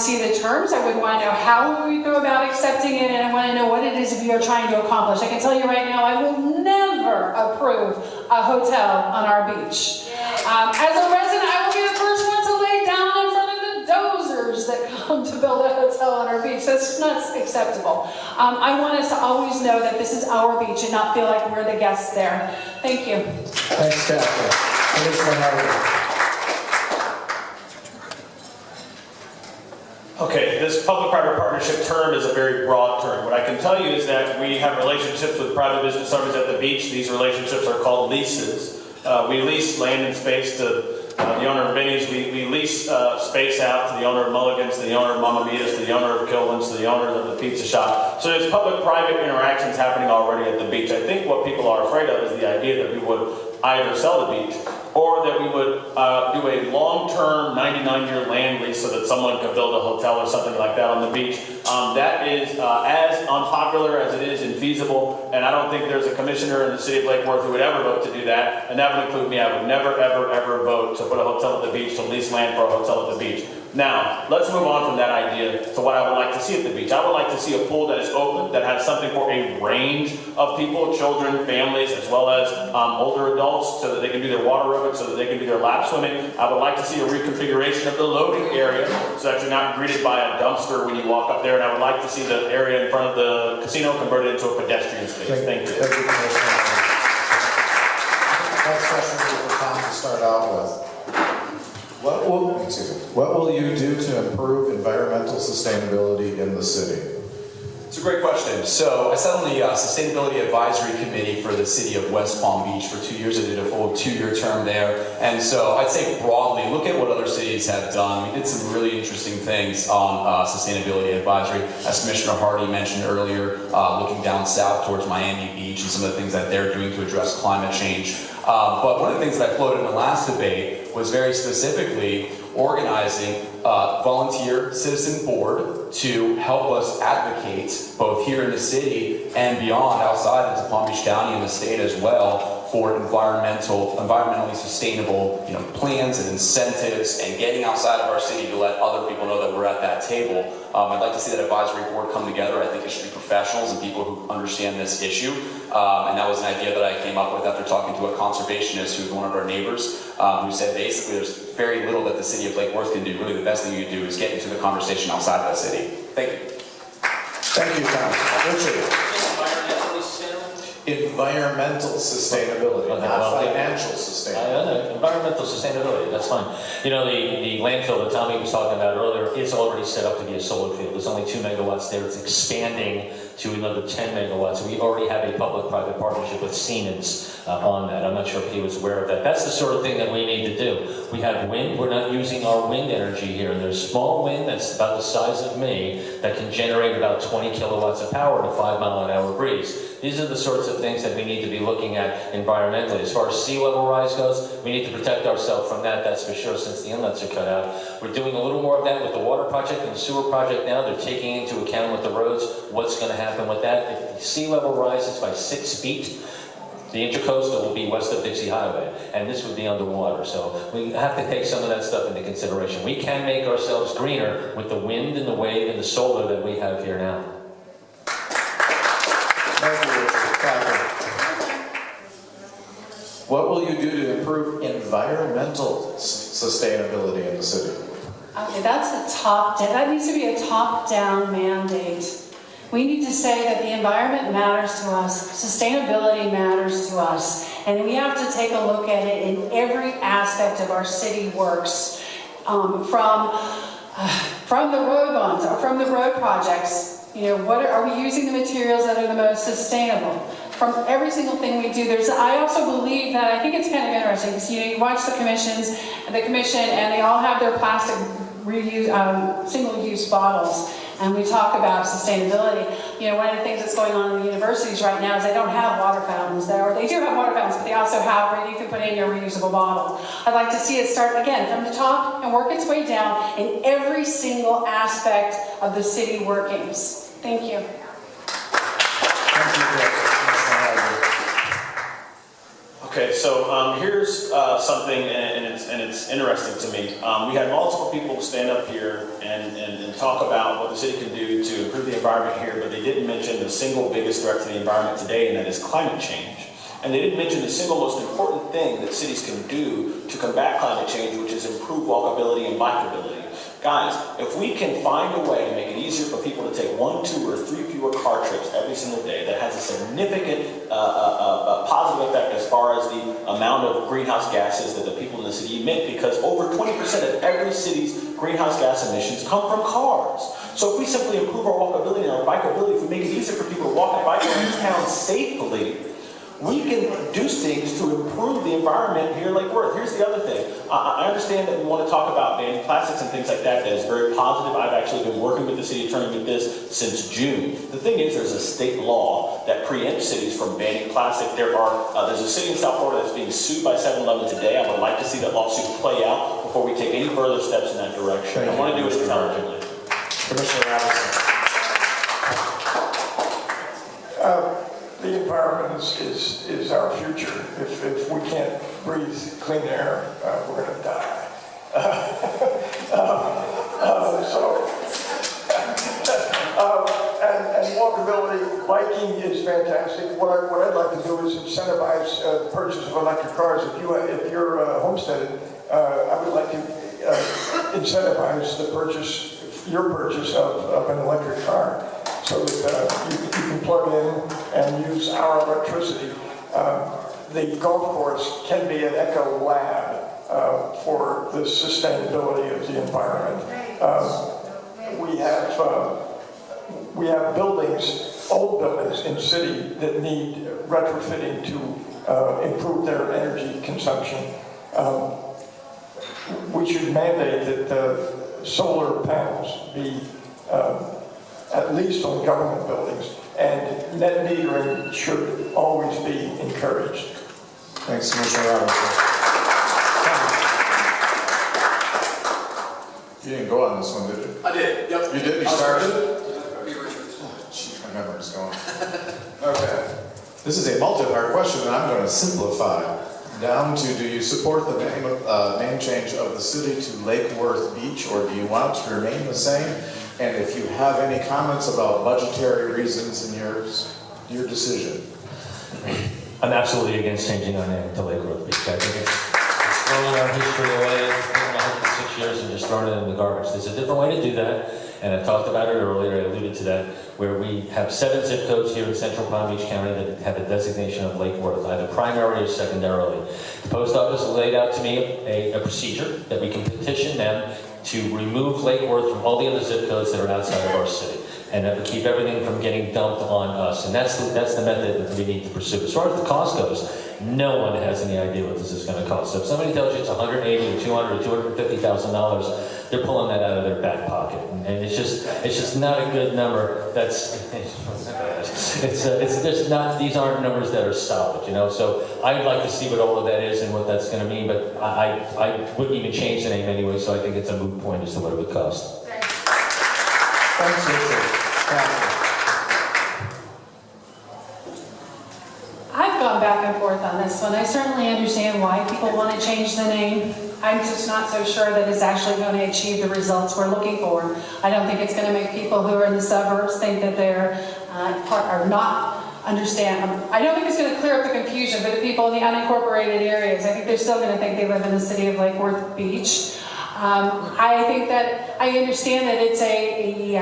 see the terms. I would want to know how we go about accepting it, and I want to know what it is we are trying to accomplish. I can tell you right now, I will never approve a hotel on our beach. As a resident, I will be the first one to lay down in front of the dozers that come to build a hotel on our beach. That's not acceptable. I want us to always know that this is our beach and not feel like we're the guests there. Thank you. Thanks, Catherine. Commissioner Howard. Okay, this public-private partnership term is a very broad term. What I can tell you is that we have relationships with private business owners at the beach. These relationships are called leases. We lease land and space to the owner of Benny's. We lease space out to the owner of Mulligan's, to the owner of Mamma Mia's, to the owner of Kilvin's, to the owner of the pizza shop. So there's public-private interactions happening already at the beach. I think what people are afraid of is the idea that we would either sell the beach or that we would do a long-term 99-year land lease so that someone could build a hotel or something like that on the beach. That is as unpopular as it is infeasible, and I don't think there's a commissioner in the city of Lake Worth who would ever vote to do that, and that would include me. I would never, ever, ever vote to put a hotel at the beach, to lease land for a hotel at the beach. Now, let's move on from that idea to what I would like to see at the beach. I would like to see a pool that is open, that has something for a range of people, children, families, as well as older adults, so that they can do their water aerobics, so that they can do their lap swimming. I would like to see a reconfiguration of the loading area so that you're not greeted by a dumpster when you walk up there. And I would like to see the area in front of the casino converted into a pedestrian space. Thank you. Thank you, Commissioner. Next question for Tom to start out with. What will you do to improve environmental sustainability in the city? It's a great question. So I sat on the Sustainability Advisory Committee for the city of West Palm Beach for 2 years. I did a full 2-year term there. And so I'd say broadly, look at what other cities have done. We did some really interesting things on Sustainability Advisory. As Commissioner Hardy mentioned earlier, looking down south towards Miami Beach and some of the things that they're doing to address climate change. But one of the things that I floated in the last debate was very specifically organizing a volunteer citizen board to help us advocate both here in the city and beyond, outside into Palm Beach County and the state as well, for environmentally sustainable, plans and incentives, and getting outside of our city to let other people know that we're at that table. I'd like to see that advisory board come together. I think it should be professionals and people who understand this issue. And that was an idea that I came up with after talking to a conservationist who's one of our neighbors, who said basically there's very little that the city of Lake Worth can do. Really, the best thing you can do is get into the conversation outside of the city. Thank you. Thank you, Tom. Richard. Environmental sustainability, not financial sustainability. Environmental sustainability, that's fine. The landfill that Tommy was talking about earlier is already set up to be a solar field. There's only 2 megawatts there. It's expanding to another 10 megawatts. We already have a public-private partnership with Siemens on that. I'm not sure if he was aware of that. That's the sort of thing that we need to do. We have wind. We're not using our wind energy here. And there's small wind that's about the size of me that can generate about 20 kilowatts of power in a 5-mile-an-hour breeze. These are the sorts of things that we need to be looking at environmentally. As far as sea level rise goes, we need to protect ourselves from that, that's for sure, since the inlets are cut out. We're doing a little more of that with the water project and the sewer project now. They're taking into account with the roads what's going to happen with that. If the sea level rises by 6 feet, the intercoastal will be west of Dixie Highway, and this would be underwater. So we have to take some of that stuff into consideration. We can make ourselves greener with the wind and the wave and the solar that we have here now. Thank you, Richard. Catherine. What will you do to improve environmental sustainability in the city? Okay, that needs to be a top-down mandate. We need to say that the environment matters to us, sustainability matters to us, and we have to take a look at it in every aspect of our city works, from the road bonds, or from the road projects. Are we using the materials that are the most sustainable? From every single thing we do, I also believe that, I think it's kind of interesting, because you watch the commission, and they all have their plastic single-use bottles, and we talk about sustainability. One of the things that's going on in the universities right now is they don't have water fountains there. They do have water fountains, but they also have where you can put in your reusable bottle. I'd like to see it start again from the top and work its way down in every single aspect of the city workings. Thank you. Thank you, Okay, so here's something, and it's interesting to me. We had multiple people stand up here and talk about what the city can do to improve the environment here, but they didn't mention the single biggest threat to the environment today, and that is climate change. And they didn't mention the single most important thing that cities can do to combat climate change, which is improve walkability and bikeability. Guys, if we can find a way to make it easier for people to take 1, 2, or 3 fewer car trips every single day, that has a significant positive effect as far as the amount of greenhouse gases that the people in the city emit, because over 20% of every city's greenhouse gas emissions come from cars. So if we simply improve our walkability and our bikeability, if we make it easier for people to walk and bike around town safely, we can do things to improve the environment here in Lake Worth. Here's the other thing. I understand that we want to talk about banning plastics and things like that. That is very positive. I've actually been working with the city attorney with this since June. The thing is, there's a state law that preempts cities from banning plastic. There's a city in South Florida that's being sued by 7-Eleven today. I would like to see that lawsuit play out before we take any further steps in that direction. I want to do it intelligently. Commissioner Robinson. The environment is our future. If we can't breathe clean air, we're going to die. And walkability, biking is fantastic. What I'd like to do is incentivize the purchase of electric cars. If you're homesteaded, I would like to incentivize your purchase of an electric car, so that you can plug in and use our electricity. The golf course can be an eco lab for the sustainability of the environment. We have buildings, old buildings in the city that need retrofitting to improve their energy consumption. We should mandate that solar panels be at least on government buildings, and net metering should always be encouraged. Thanks, Commissioner Robinson. You didn't go on this one, did you? I did, yep. You did? You started? Oh, My memory's going. Okay. This is a multi-part question, and I'm going to simplify down to: do you support the name change of the city to Lake Worth Beach, or do you want it to remain the same? And if you have any comments about budgetary reasons in your decision. I'm absolutely against changing our name to Lake Worth Beach. I think it's throwing our history away, taking 106 years and just throwing it in the garbage. There's a different way to do that, and I talked about it earlier, I alluded to that, where we have 7 zip codes here in central Palm Beach County that have a designation of Lake Worth, either primary or secondarily. The post office laid out to me a procedure that we can petition them to remove Lake Worth from all the other zip codes that are outside of our city, and that would keep everything from getting dumped on us. And that's the method that we need to pursue. As far as the cost goes, no one has any idea what this is going to cost. So if somebody tells you it's $180,000 or $200,000 or $250,000, they're pulling that out of their back pocket, and it's just not a good number. It's just not. These aren't numbers that are solid, you know. So I'd like to see what all of that is and what that's going to mean. But I wouldn't even change the name anyway. So I think it's a moot point as to what it would cost. Thanks, Richard. I've gone back and forth on this one. I certainly understand why people want to change the name. I'm just not so sure that it's actually going to achieve the results we're looking for. I don't think it's going to make people who are in the suburbs think that they're are not understand. I don't think it's going to clear up the confusion for the people in the unincorporated areas. I think they're still going to think they live in the city of Lake Worth Beach. I think that I understand that it's a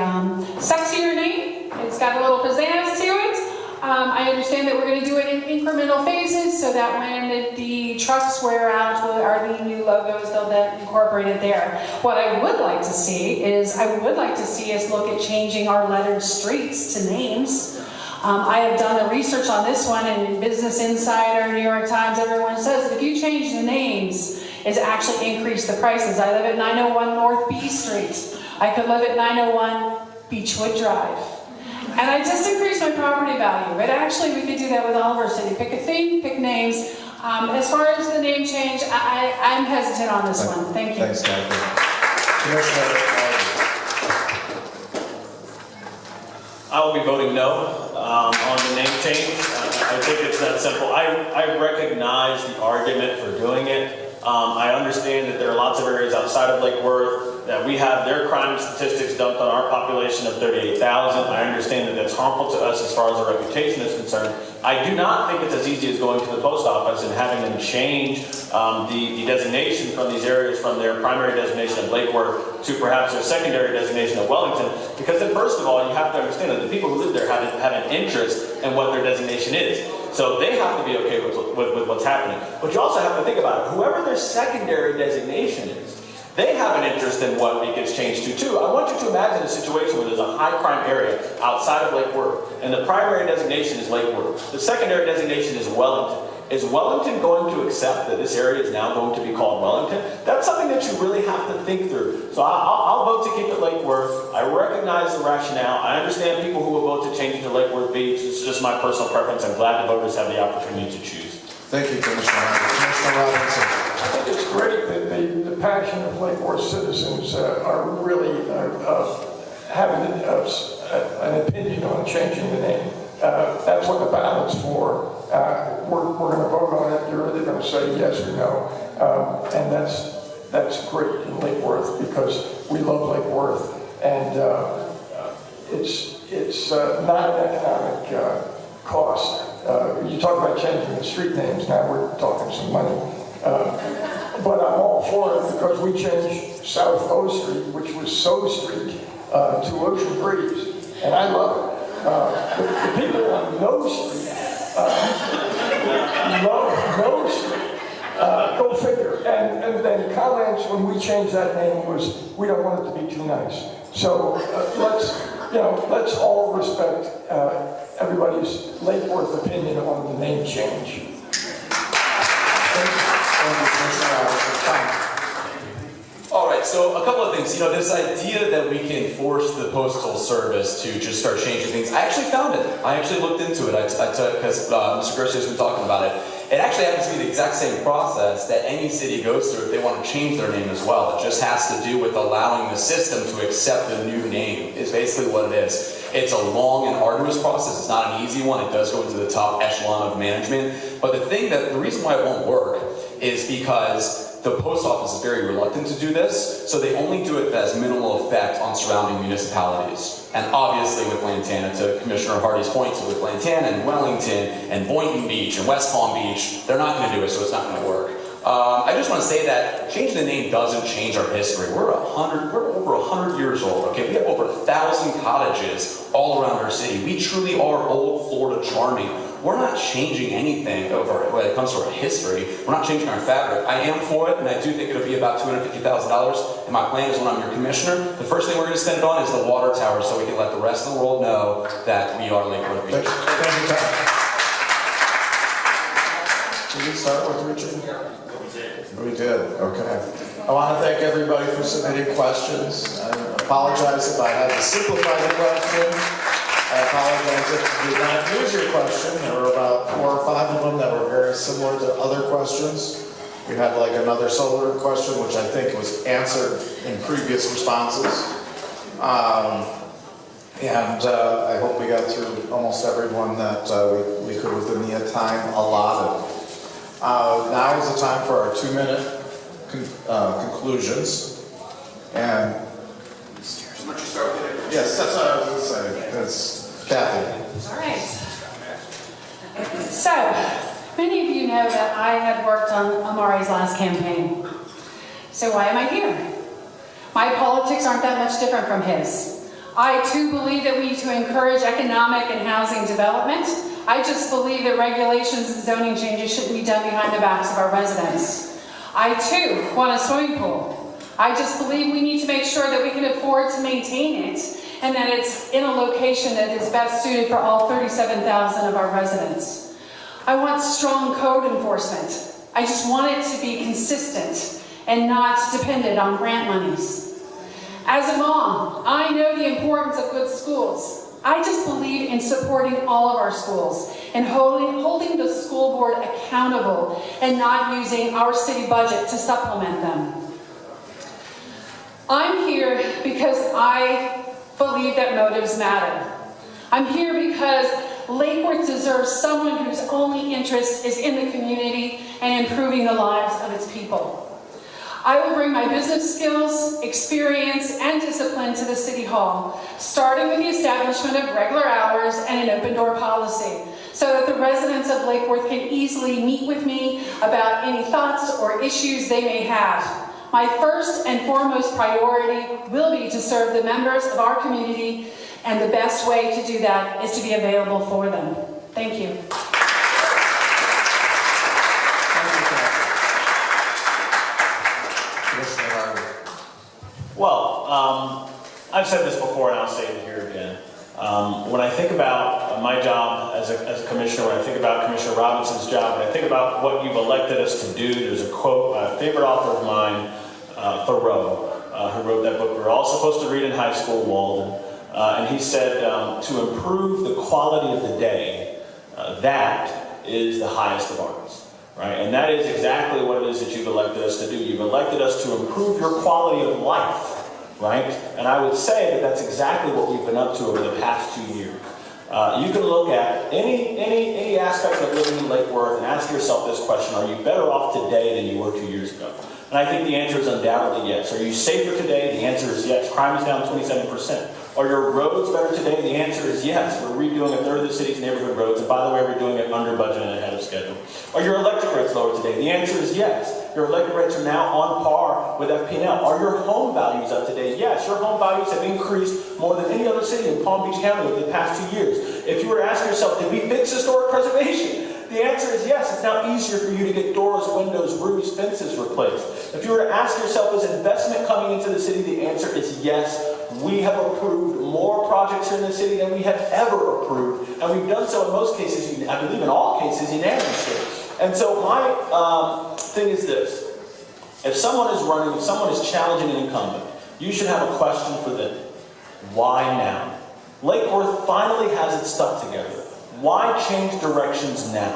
sexier name. It's got a little pizzazz to it. I understand that we're going to do it in incremental phases, so that when the trucks wear out are the new logos, they'll then incorporate it there. What I would like to see is, I would like to see us look at changing our lettered streets to names. I have done the research on this one, and in Business Insider, New York Times, everyone says that if you change the names, it's actually increased the prices. I live at 901 North B Street. I could live at 901 Beechwood Drive. And I just increased my property value. But actually, we could do that with all of our city. Pick a theme, pick names. As far as the name change, I'm hesitant on this one. Thank you. Thanks, Kathy. Commissioner, I will be voting no on the name change. I think it's that simple. I recognize the argument for doing it. I understand that there are lots of areas outside of Lake Worth that we have their crime statistics dumped on our population of 38,000. I understand that that's harmful to us as far as our reputation is concerned. I do not think it's as easy as going to the post office and having them change the designation from these areas from their primary designation of Lake Worth to perhaps their secondary designation of Wellington. Because then first of all, you have to understand that the people who live there have an interest in what their designation is. So they have to be okay with what's happening. But you also have to think about it. Whoever their secondary designation is, they have an interest in what it gets changed to too. I want you to imagine a situation where there's a high crime area outside of Lake Worth, and the primary designation is Lake Worth. The secondary designation is Wellington. Is Wellington going to accept that this area is now going to be called Wellington? That's something that you really have to think through. So I'll vote to keep it Lake Worth. I recognize the rationale. I understand people who will vote to change it to Lake Worth Beach. It's just my personal preference. I'm glad the voters have the opportunity to choose. Thank you, Commissioner Roberts. Commissioner Robinson. I think it's great that the passion of Lake Worth citizens are really having an opinion on changing the name. That's what the ballot's for. We're going to vote on it. You're either going to say yes or no. And that's great in Lake Worth because we love Lake Worth. And it's not an economic cost. You talk about changing the street names, now we're talking some money. But I'm all for it because we changed South O Street, which was So Street, to Ocean Breeze, and I love it. The people on No Street love No Street. Go figure. And then comments when we changed that name was, we don't want it to be too nice. So let's all respect everybody's Lake Worth opinion on the name change. All right, so a couple of things. This idea that we can force the Postal Service to just start changing things, I actually found it. I actually looked into it because Mr. Garcia's been talking about it. It actually happens to be the exact same process that any city goes through if they want to change their name as well. It just has to do with allowing the system to accept the new name, is basically what it is. It's a long and arduous process. It's not an easy one. It does go into the top echelon of management. But the reason why it won't work is because the post office is very reluctant to do this, so they only do it as minimal effect on surrounding municipalities. And obviously with Lantana, to Commissioner Hardy's point, with Lantana and Wellington and Boynton Beach and West Palm Beach, they're not going to do it, so it's not going to work. I just want to say that changing the name doesn't change our history. We're over 100 years old, okay? We have over 1,000 cottages all around our city. We truly are old Florida charming. We're not changing anything when it comes to our history. We're not changing our fabric. I am for it, and I do think it'll be about $250,000. And my plan is when I'm your commissioner, the first thing we're going to spend it on is the water tower so we can let the rest of the world know that we are Lake Worth Beach. Thank you, Tom. Did we start with Richard? We did, okay. I want to thank everybody for submitting questions. I apologize if I had to simplify the question. I apologize if you did not use your question. There were about 4 or 5 of them that were very similar to other questions. We had like another solar question, which I think was answered in previous responses. And I hope we got through almost everyone that we could within the time allotted. Now is the time for our 2-minute conclusions. And yes, that's what I was going to say. That's Kathy. All right. So, many of you know that I had worked on Amari's last campaign. So why am I here? My politics aren't that much different from his. I too believe that we need to encourage economic and housing development. I just believe that regulations and zoning changes shouldn't be done behind the backs of our residents. I too want a swimming pool. I just believe we need to make sure that we can afford to maintain it and that it's in a location that is best suited for all 37,000 of our residents. I want strong code enforcement. I just want it to be consistent and not dependent on grant monies. As a mom, I know the importance of good schools. I just believe in supporting all of our schools and holding the school board accountable and not using our city budget to supplement them. I'm here because I believe that motives matter. I'm here because Lake Worth deserves someone whose only interest is in the community and improving the lives of its people. I will bring my business skills, experience, and discipline to the City Hall, starting with the establishment of regular hours and an open door policy, so that the residents of Lake Worth can easily meet with me about any thoughts or issues they may have. My first and foremost priority will be to serve the members of our community, and the best way to do that is to be available for them. Thank you. Well, I've said this before and I'll say it here again. When I think about my job as a commissioner, when I think about Commissioner Robinson's job, when I think about what you've elected us to do, there's a quote, a favorite author of mine, Thoreau, who wrote that book we're all supposed to read in high school, Walden. And he said, to improve the quality of the day, that is the highest of arts. Right? And that is exactly what it is that you've elected us to do. You've elected us to improve your quality of life, right? And I would say that that's exactly what we've been up to over the past 2 years. You can look at any aspect of living in Lake Worth and ask yourself this question: are you better off today than you were 2 years ago? And I think the answer is undoubtedly yes. Are you safer today? The answer is yes. Crime is down 27%. Are your roads better today? The answer is yes. We're redoing a third of the city's neighborhood roads, and by the way, we're doing it under budget and ahead of schedule. Are your electric rates lower today? The answer is yes. Your electric rates are now on par with FP&L. Are your home values up today? Yes. Your home values have increased more than any other city in Palm Beach County over the past 2 years. If you were to ask yourself, did we fix historic preservation? The answer is yes. It's now easier for you to get doors, windows, roofs, fences replaced. If you were to ask yourself, is investment coming into the city? The answer is yes. We have approved more projects here in the city than we have ever approved, and we've done so in most cases, I believe in all cases, unanimously. And so my thing is this: if someone is running, if someone is challenging an incumbent, you should have a question for them. Why now? Lake Worth finally has its stuff together. Why change directions now?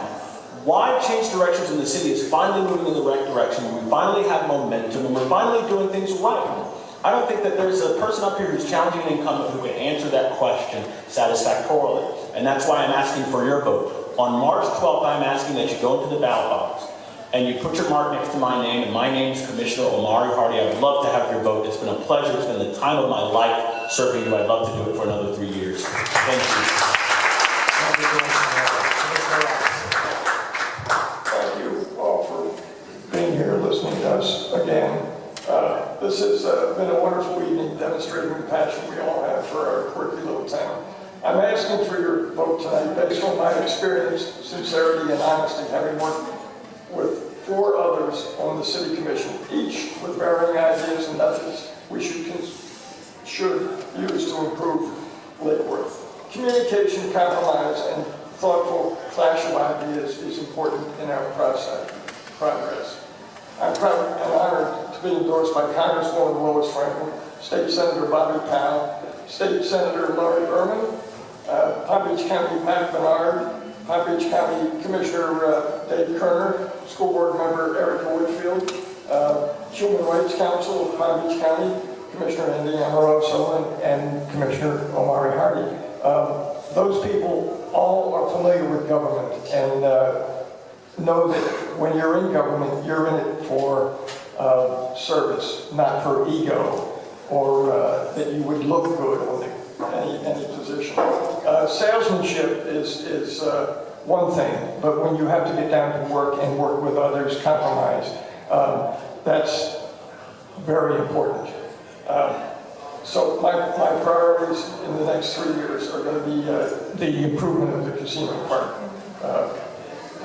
Why change directions when the city is finally moving in the right direction, when we finally have momentum, and we're finally doing things right? I don't think that there's a person up here who's challenging an incumbent who can answer that question satisfactorily. And that's why I'm asking for your vote. On March 12th, I'm asking that you go into the ballot box and you put your mark next to my name, and my name is Commissioner Omari Hardy. I would love to have your vote. It's been a pleasure. It's been the time of my life serving you. I'd love to do it for another 3 years. Thank you. Thank you all for being here, listening to us again. This has been a wonderful evening, demonstrating the passion we all have for our quirky little town. I'm asking for your vote tonight based on my experience, sincerity, and honesty, having worked with 4 others on the city commission, each with varying ideas and methods we should use to improve Lake Worth. Communication, compromise, and thoughtful clash of ideas is important in our progress. I'm proud and honored to be endorsed by Congresswoman Lois Franklin, State Senator Bobby Powell, State Senator Laurie Berman, Palm Beach County Pat Bernard, Palm Beach County Commissioner Dave Kerner, School Board Member Erica Whitfield, Human Rights Council of Palm Beach County, Commissioner Andy Amoroso, and Commissioner Omari Hardy. Those people all are familiar with government and know that when you're in government, you're in it for service, not for ego, or that you would look good on any position. Salesmanship is one thing, but when you have to get down to work and work with others, compromise, that's very important. So my priorities in the next 3 years are going to be the improvement of the casino park,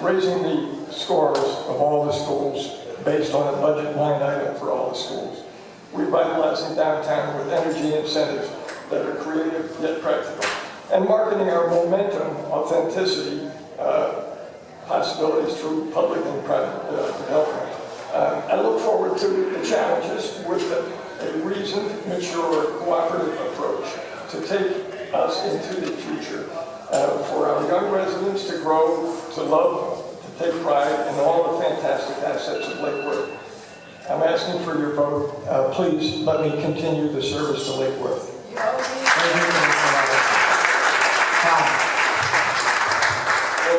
raising the scores of all the schools based on a budget line item for all the schools, revitalizing downtown with energy incentives that are creative yet practical, and marketing our momentum, authenticity, possibilities through public and private development. I look forward to the challenges with a reasoned, mature, cooperative approach to take us into the future, for our young residents to grow, to love, to take pride in all the fantastic assets of Lake Worth. I'm asking for your vote. Please let me continue the service to Lake Worth. Well,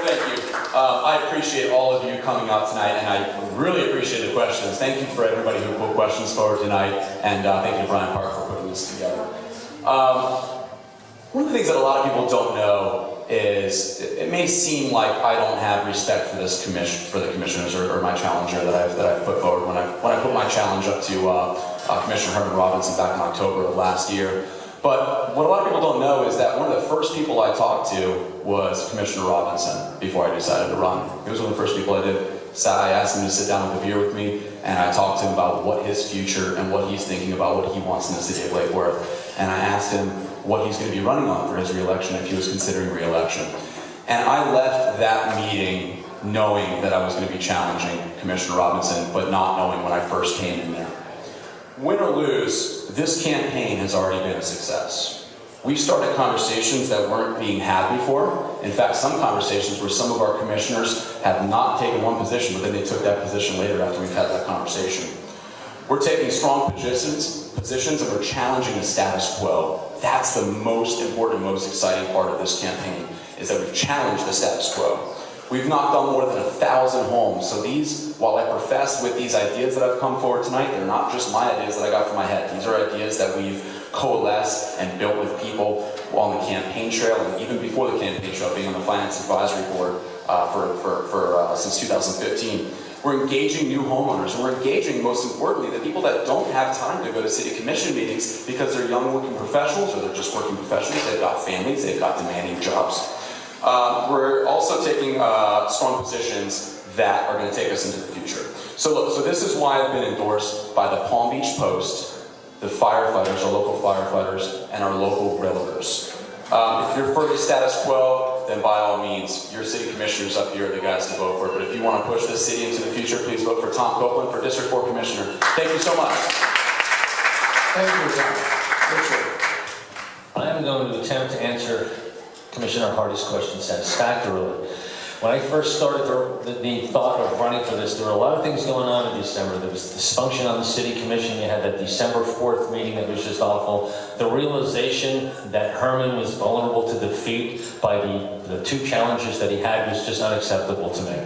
thank you. I appreciate all of you coming out tonight, and I really appreciate the questions. Thank you for everybody who put questions forward tonight, and thank you to Bryant Park for putting this together. One of the things that a lot of people don't know is it may seem like I don't have respect for this commission, for the commissioners or my challenger that I've put forward when I put my challenge up to Commissioner Herman Robinson back in October of last year. But what a lot of people don't know is that one of the first people I talked to was Commissioner Robinson before I decided to run. He was one of the first people I did. I asked him to sit down with a beer with me, and I talked to him about what his future and what he's thinking about, what he wants in the city of Lake Worth. And I asked him what he's going to be running on for his re-election if he was considering re-election. And I left that meeting knowing that I was going to be challenging Commissioner Robinson, but not knowing when I first came in there. Win or lose, this campaign has already been a success. We've started conversations that weren't being had before. In fact, some conversations where some of our commissioners have not taken one position, but then they took that position later after we've had that conversation. We're taking strong positions and we're challenging the status quo. That's the most important, most exciting part of this campaign, is that we've challenged the status quo. We've knocked on more than 1,000 homes. So these, while I profess with these ideas that have come forward tonight, they're not just my ideas that I got from my head. These are ideas that we've coalesced and built with people on the campaign trail, and even before the campaign trail, being on the Finance Advisory Board since 2015. We're engaging new homeowners, and we're engaging, most importantly, the people that don't have time to go to city commission meetings because they're young working professionals, or they're just working professionals. They've got families, they've got demanding jobs. We're also taking strong positions that are going to take us into the future. So look, so this is why I've been endorsed by the Palm Beach Post, the firefighters, our local firefighters, and our local realtors. If you're for the status quo, then by all means, your city commissioners up here are the guys to vote for. But if you want to push this city into the future, please vote for Tom Copeland for District 4 Commissioner. Thank you so much. Thank you, Tom. Richard. I am going to attempt to answer Commissioner Hardy's question satisfactorily. When I first started the thought of running for this, there were a lot of things going on in December. There was dysfunction on the city commission. You had that December 4th meeting that was just awful. The realization that Herman was vulnerable to defeat by the two challenges that he had was just unacceptable to me.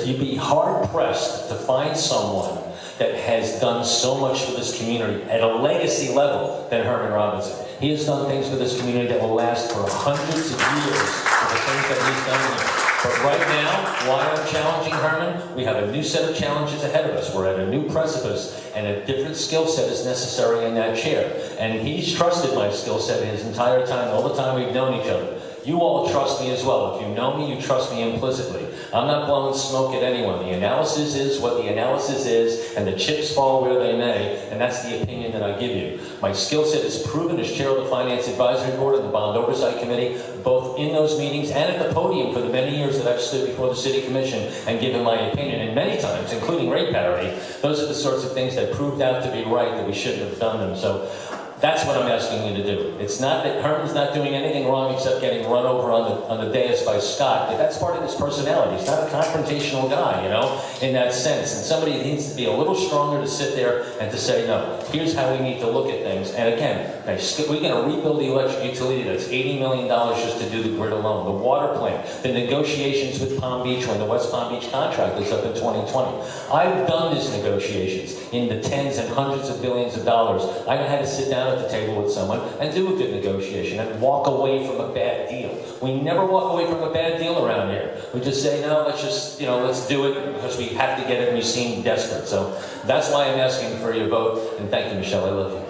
You'd be hard-pressed to find someone that has done so much for this community at a legacy level than Herman Robinson. He has done things for this community that will last for hundreds of years for the things that he's done here. But right now, why I'm challenging Herman, we have a new set of challenges ahead of us. We're at a new precipice, and a different skill set is necessary in that chair. And he's trusted my skill set his entire time, all the time we've known each other. You all trust me as well. If you know me, you trust me implicitly. I'm not blowing smoke at anyone. The analysis is what the analysis is, and the chips fall where they may, and that's the opinion that I give you. My skill set is proven as chair of the Finance Advisory Board and the Bond Oversight Committee, both in those meetings and at the podium for the many years that I've stood before the City Commission and given my opinion, and many times, including rate parity. Those are the sorts of things that proved out to be right, that we shouldn't have done them. So that's what I'm asking you to do. It's not that Herman's not doing anything wrong except getting run over on the dais by Scott. But that's part of his personality. He's not a confrontational guy, in that sense. And somebody needs to be a little stronger to sit there and to say, no, here's how we need to look at things. And again, we're going to rebuild the electric utility. That's $80 million just to do the grid alone. The water plant, the negotiations with Palm Beach when the West Palm Beach contract was up in 2020. I've done these negotiations in the tens and hundreds of billions of dollars. I've had to sit down at the table with someone and do a good negotiation and walk away from a bad deal. We never walk away from a bad deal around here. We just say, no, let's do it because we have to get it and we seem desperate. So that's why I'm asking for your vote, and thank you, Michelle, I love you.